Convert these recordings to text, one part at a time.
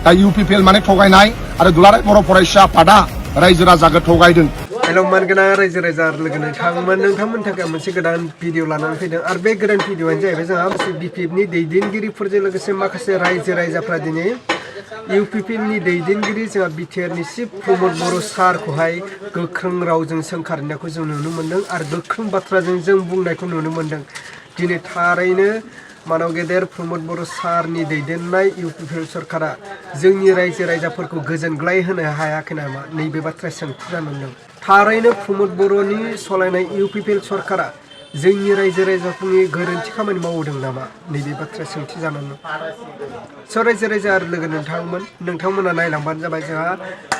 दा इउपिपिएल माने थगायनाय आरो दुलाराय बर' फरायसा आफादा रायजो राजाखौ थगायदों। हेलौ मानगोनां रायजो राजा लोगो नोंथांमोननि थाखाय मोनसे गोदान भिडिअ लानानै फैदों आरो बे गोदान भिडिअआनो जाहैबाय जोंहा मोनसे बिपिएफनि दैदेनगिरिफोरजों लोगोसे माखासे रायजो राजाफ्रा दिनै इउपिपिएलनि दैदेनगिरि जोंहा बिटिआरनि चिफ प्रमद बर' सारखौहाय गोख्रों रावजों सोंखारिनायखौ जों नुनो मोन्दों आरो गोख्रों बाथ्राजों जों बुंनायखौ नुनो मोन्दों। दिनै थारैनो मानव गेदेर प्रमद बर' सारनि दैदेननाय इउपिपिएल सरकारा जोंनि रायजो राजाफोरखौ गोजोनग्लाय होनो हायाखै नामा नैबे बाथ्राया सोंथि जानानै दं। थारैनो प्रमद बर'नि सालायनाय इउपिपिएल सरकारा जोंनि रायजो राजाफोरनि गोरोन्थि खामानि मावदों नामा नैबे बाथ्राया सोंथि जानानै दं। स' रायजो राजा आरो लोगो नोंथांमोना नायलांबानो जाबाय जोंहा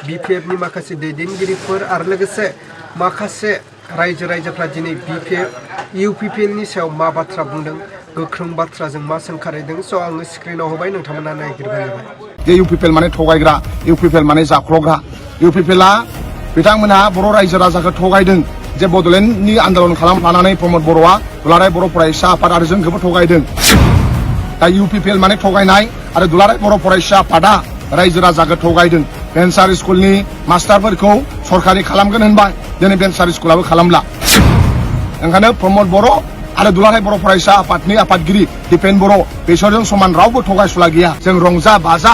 बिपिएफनि माखासे दैदेनगिरिफोर आरो लोगोसे माखासे रायजो राजाफ्रा दिनै इउपिपिएलनि सायाव मा बाथ्रा बुंदों गोख्रों बाथ्राजों मा सोंखारिदों। स' आङो स्क्रिनाव होबाय नोंथांमोना नायगिरबानो जाबाय। जे इउपिपिएल माने थगायग्रा, इउपिपिएल माने जाख्ल'ग्रा, इउपिपिएलआ बिथांमोनहा बर' रायजो राजाखौ थगायदों। जे बड'लेण्डनि आन्दलन खालामफानानै प्रमद बर'आ दुलाराय बर' फरायसा आफाद आरो जोंखौबो थगायदों। दा इउपिपिएल माने थगायनाय आरो दुलाराय बर' फरायसा आफादा रायजो राजाखौ थगायदों। भेन्सार स्कुलनि मास्टारफोरखौ सरकारि खालामगोन होनबाय, दिनै भेन्सार स्कुलाबो खालामला। ओंखायनो प्रमद बर' आरो दुलाराय बर' फरायसा आफादनि आफादगिरि दिपेन बर' बेसोरजों समान रावबो थगायसुला गैया। जों रंजा बाजा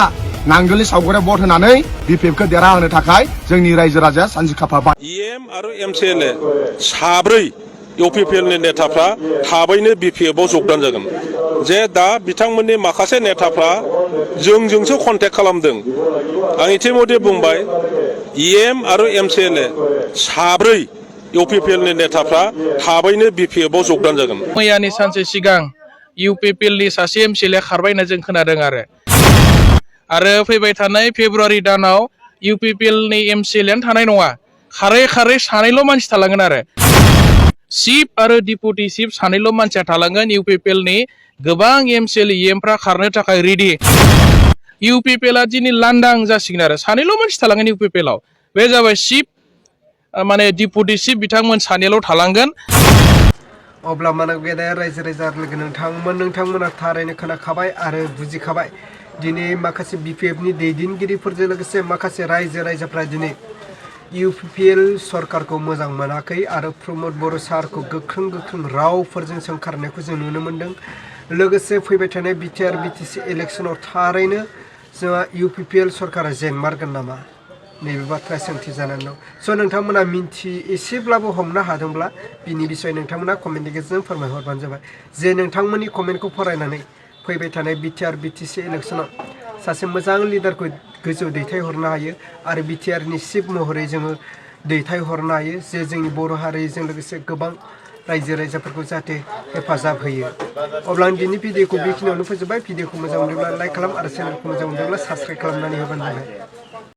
नांगोलनि सावगारियाव भट होनानै बिपिएफखौ देरहाहोनो थाखाय जोंनि रायजो राजाया सानजि खाफाबाय। इएम आरो एमसिएलए साब्रै इउपिपिएलनि नेताफ्रा थाबैनो बिपिएफआव जगदान जागोन। जे दा बिथांमोननि माखासे नेताफ्रा जोंजोंसो कन्टेक्ट खालामदों। आं इतिमধ্যে बुंबाय इएम आरो एमसिएलए साब्रै इउपिपिएलनि नेताफ्रा थाबैनो बिपिएफआव जगदान जागोन। मैयानि सानसे सिगां इउपिपिएलनि सासे एमसिएलए खारबाय होनना जों खोनादों आरो फैबाय थानाय फेब्रुवारि दानाव इउपिपिएलनि एमसिएलएआनो थानाय नङा। खारै खारै सानैल' मानसि थालांगोन आरो चिफ आरो डिपुटि चिफ सानैल' मानसिया थालांगोन। इउपिपिएलनि गोबां एमसिएल इएमफ्रा खारनो थाखाय रेडि। इउपिपिएलआ दिनै लांदां जासिगोन आरो सानैल' मानसि थालांगोन इउपिपिएलआव। बे जाबाय चिफ माने डिपुटि चिफ बिथांमोन सानैल' थालांगोन। अब्ला मानव गेदेर रायजो राजा लोगो नोंथांमोना थारैनो खोनाखाबाय आरो बुजिखाबाय। दिनै माखासे बिपिएफनि दैदेनगिरिफोरजों लोगोसे माखासे रायजो राजाफ्रा दिनै इउपिपिएल सरकारखौ मोजां मोनाखै आरो प्रमद बर' सारखौ गोख्रों रावफोरजों सोंखारनायखौ जों नुनो मोन्दों। लोगोसे फैबाय थानाय बिटिआर बिटिसि इलेक्सनाव थारैनो जोंहा इउपिपिएल सरकारा जेनमारगोन नामा नैबे बाथ्राया सोंथि जानानै दं। स' नोंथांमोना एसेब्लाबो हमनो हादोंब्ला बिनि बिसय नोंथांमोना कमेन्टनि गेजेरजों फोरमायहरबानो जाबाय। जे नोंथांमोननि कमेन्टखौ फरायनानै फैबाय थानाय बिटिआर बिटिसि इलेक्सनाव सासे मोजां लिडारखौ गोजौ दैथायहरनो हायो आरो बिटिआरनि चिफ महरै जोङो दैथायहरनो हायो जे जोंनि बर' हारिजों लोगोसे गोबां रायजो राजाफोरखौ जाहाथे हेफाजाब होयो। अब्ला आं दिनै भिडिअखौ बेखिनियावनो फोजोबबाय। भिडिअखौ मोजां मोनोब्ला लाइक खालाम आरो चेनेलखौ मोजां मोनोब्ला साबस्क्राइब खालामनानै होबानो जाबाय।